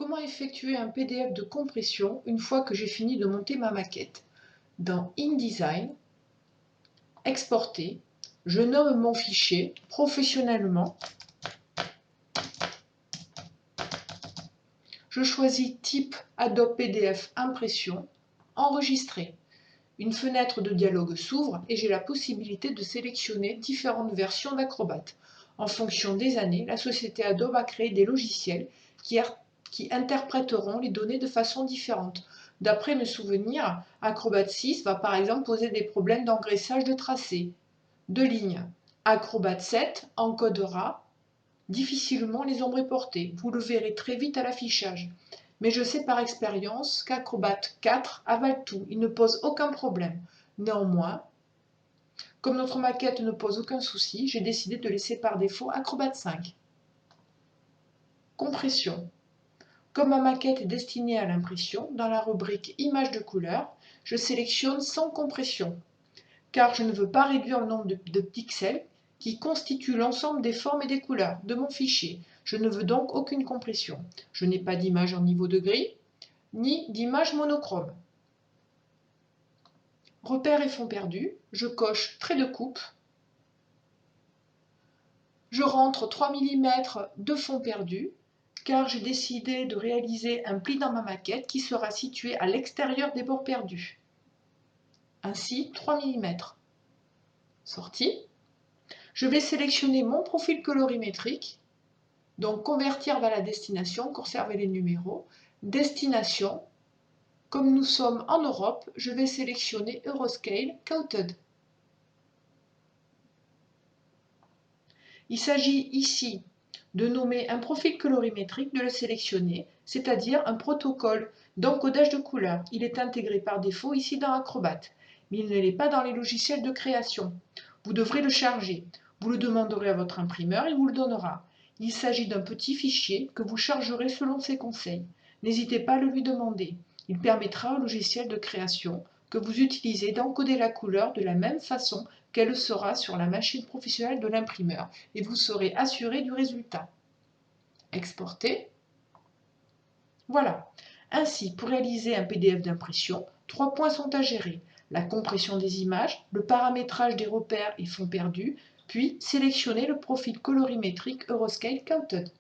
Comment effectuer un PDF de compression une fois que j'ai fini de monter ma maquette? Dans InDesign, Exporter, je nomme mon fichier professionnellement. Je choisis Type Adobe PDF Impression, Enregistrer. Une fenêtre de dialogue s'ouvre et j'ai la possibilité de sélectionner différentes versions d'Acrobat. En fonction des années, la société Adobe a créé des logiciels qui interpréteront les données de façon différente. D'après mes souvenirs, Acrobat 6 va par exemple poser des problèmes d'engraissage de tracés, de lignes. Acrobat 7 encodera difficilement les ombres portées. Vous le verrez très vite à l'affichage. Mais je sais par expérience qu'Acrobat 4 avale tout, il ne pose aucun problème. Néanmoins, comme notre maquette ne pose aucun souci, j'ai décidé de laisser par défaut Acrobat 5. Compression. Comme ma maquette est destinée à l'impression, dans la rubrique Images de couleur, je sélectionne sans compression, car je ne veux pas réduire le nombre de pixels qui constituent l'ensemble des formes et des couleurs de mon fichier. Je ne veux donc aucune compression. Je n'ai pas d'image en niveau de gris, ni d'image monochrome. Repères et fond perdu, je coche trait de coupe. Je rentre 3 mm de fond perdu, car j'ai décidé de réaliser un pli dans ma maquette qui sera situé à l'extérieur des bords perdus. Ainsi, 3 mm. Sorti. Je vais sélectionner mon profil colorimétrique, donc convertir vers la destination, conserver les numéros. Destination, comme nous sommes en Europe, je vais sélectionner Euroscale Coated. Il s'agit ici de nommer un profil colorimétrique, de le sélectionner, c'est-à-dire un protocole d'encodage de couleurs. Il est intégré par défaut ici dans Acrobat, mais il ne l'est pas dans les logiciels de création. Vous devrez le charger. Vous le demanderez à votre imprimeur, il vous le donnera. Il s'agit d'un petit fichier que vous chargerez selon ses conseils. N'hésitez pas à le lui demander. Il permettra au logiciel de création que vous utilisez d'encoder la couleur de la même façon qu'elle sera sur la machine professionnelle de l'imprimeur et vous serez assuré du résultat. Exporter. Voilà. Ainsi, pour réaliser un PDF d'impression, 3 points sont à gérer. La compression des images, le paramétrage des repères et fonds perdus, puis sélectionner le profil colorimétrique Euroscale Coated.